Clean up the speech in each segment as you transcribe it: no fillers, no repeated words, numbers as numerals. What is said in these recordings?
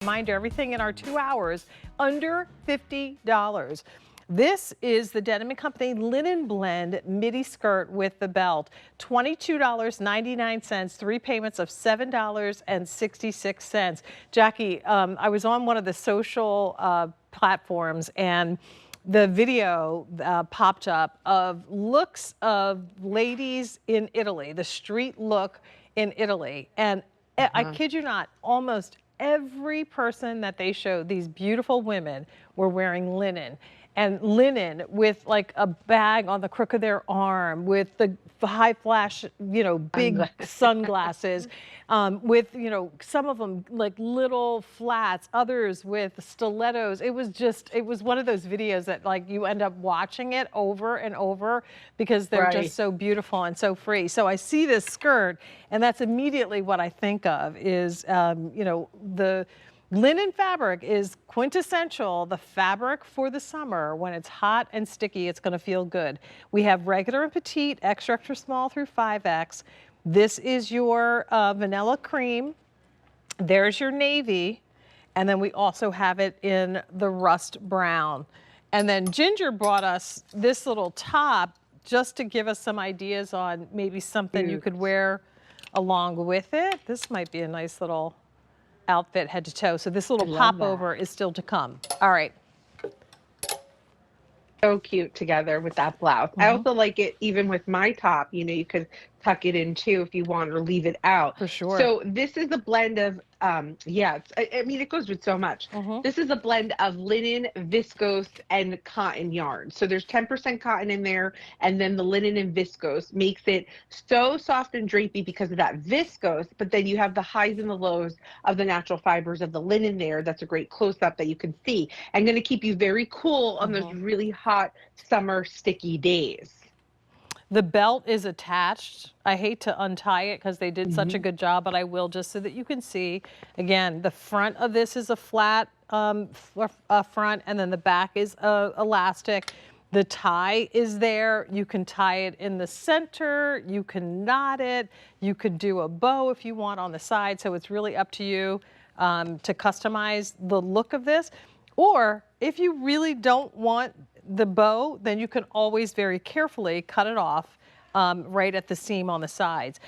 Reminder, everything in our 2 hours under $50. This is the Denim & Company linen blend midi skirt with the belt. $22.99, 3 payments of $7.66. Jackie, I was on one of the social platforms and the video popped up of looks of ladies in Italy, the street look in Italy. And I kid you not, almost every person that they showed, these beautiful women, were wearing linen. And linen with like a bag on the crook of their arm, with the high flash, big sunglasses, with, some of them like little flats, others with stilettos. It was one of those videos that like you end up watching it over and over because they're just so beautiful and so free. So I see this skirt and that's immediately what I think of is, the linen fabric is quintessential, the fabric for the summer. When it's hot and sticky, it's going to feel good. We have regular and petite, extra, extra small through 5X. This is your vanilla cream. There's your navy. And then we also have it in the rust brown. And then Ginger brought us this little top just to give us some ideas on maybe something you could wear along with it. This might be a nice little outfit head to toe. So this little popover is still to come. All right. So cute together with that blouse. I also like it even with my top, you could tuck it in too if you want or leave it out. For sure. So this is a blend of, I mean, it goes with so much. This is a blend of linen, viscose, and cotton yarn. So there's 10% cotton in there, and then the linen and viscose makes it so soft and drapey because of that viscose, but then you have the highs and the lows of the natural fibers of the linen there. That's a great close-up that you can see. And going to keep you very cool on those really hot summer sticky days. The belt is attached. I hate to untie it because they did such a good job, but I will just so that you can see. Again, the front of this is a flat front, and then the back is elastic. The tie is there. You can tie it in the center. You can knot it. You could do a bow if you want on the side. So it's really up to you to customize the look of this. Or if you really don't want the bow, then you can always very carefully cut it off right at the seam on the sides.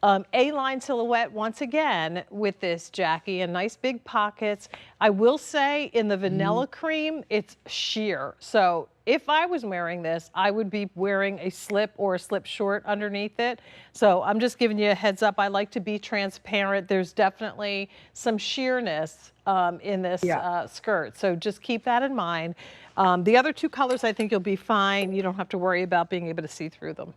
A-line silhouette once again with this, Jackie, and nice big pockets. I will say in the vanilla cream, it's sheer. So if I was wearing this, I would be wearing a slip or a slip short underneath it. So I'm just giving you a heads up. I like to be transparent. There's definitely some sheerness in this skirt. So just keep that in mind. The other two colors, I think you'll be fine. You don't have to worry about being able to see through them.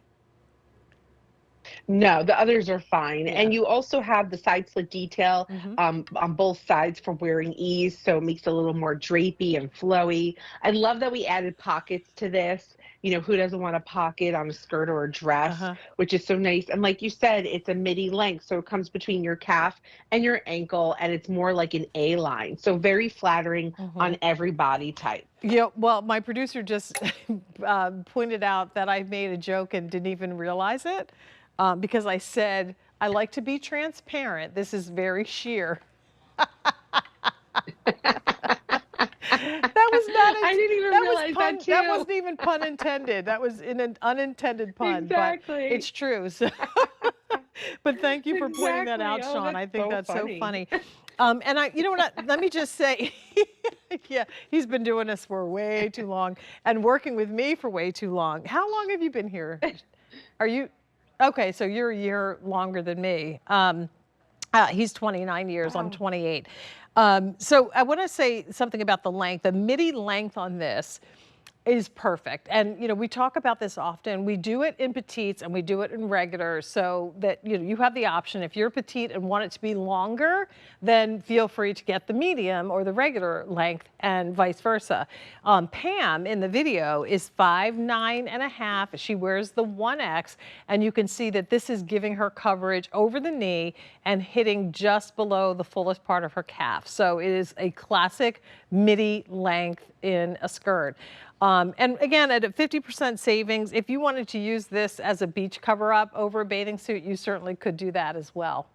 No, the others are fine. And you also have the side slit detail on both sides for wearing ease, so it makes it a little more drapey and flowy. I love that we added pockets to this. Who doesn't want a pocket on a skirt or a dress, which is so nice. And like you said, it's a midi length, so it comes between your calf and your ankle, and it's more like an A-line. So very flattering on every body type. Yeah, well, my producer just pointed out that I made a joke and didn't even realize it. Because I said, I like to be transparent. This is very sheer. That was not I didn't even realize that too. That wasn't even pun intended. That was in an unintended pun. Exactly. But it's true. So but thank you for pointing that out, Sean. I think that's so funny. And you know what, let me just say, yeah, he's been doing this for way too long and working with me for way too long. How long have you been here? Are you? Okay, so you're a year longer than me. He's 29 years, I'm 28. So I want to say something about the length. The midi length on this is perfect. And, we talk about this often. We do it in petites and we do it in regular so that, you have the option. If you're petite and want it to be longer, then feel free to get the medium or the regular length and vice versa. Pam in the video is 5'9½". She wears the 1X, and you can see that this is giving her coverage over the knee and hitting just below the fullest part of her calf. So it is a classic midi length in a skirt. And again, at a 50% savings, if you wanted to use this as a beach cover-up over a bathing suit, you certainly could do that as well.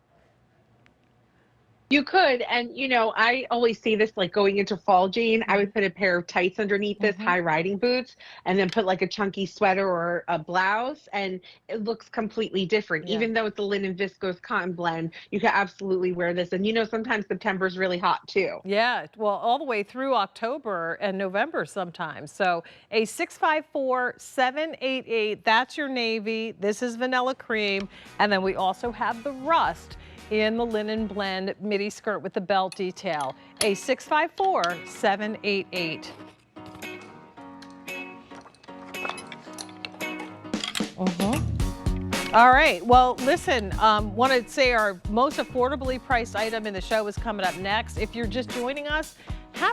You could, and you know, I always see this like going into fall, Jane. I Mhm. would put a pair of tights underneath this, Mhm. high riding boots, and then put like a chunky sweater or a blouse, and it looks completely different. Yeah. Even though it's a linen viscose cotton blend, you could absolutely wear this. And you know, sometimes September is really hot too. Yeah, well, all the way through October and November sometimes. So a 654-788, that's your navy. This is vanilla cream. And then we also have the rust in the linen blend midi skirt with the belt detail. A 654-788. All right. Well, listen, want to say our most affordably priced item in the show is coming up next. If you're just joining us,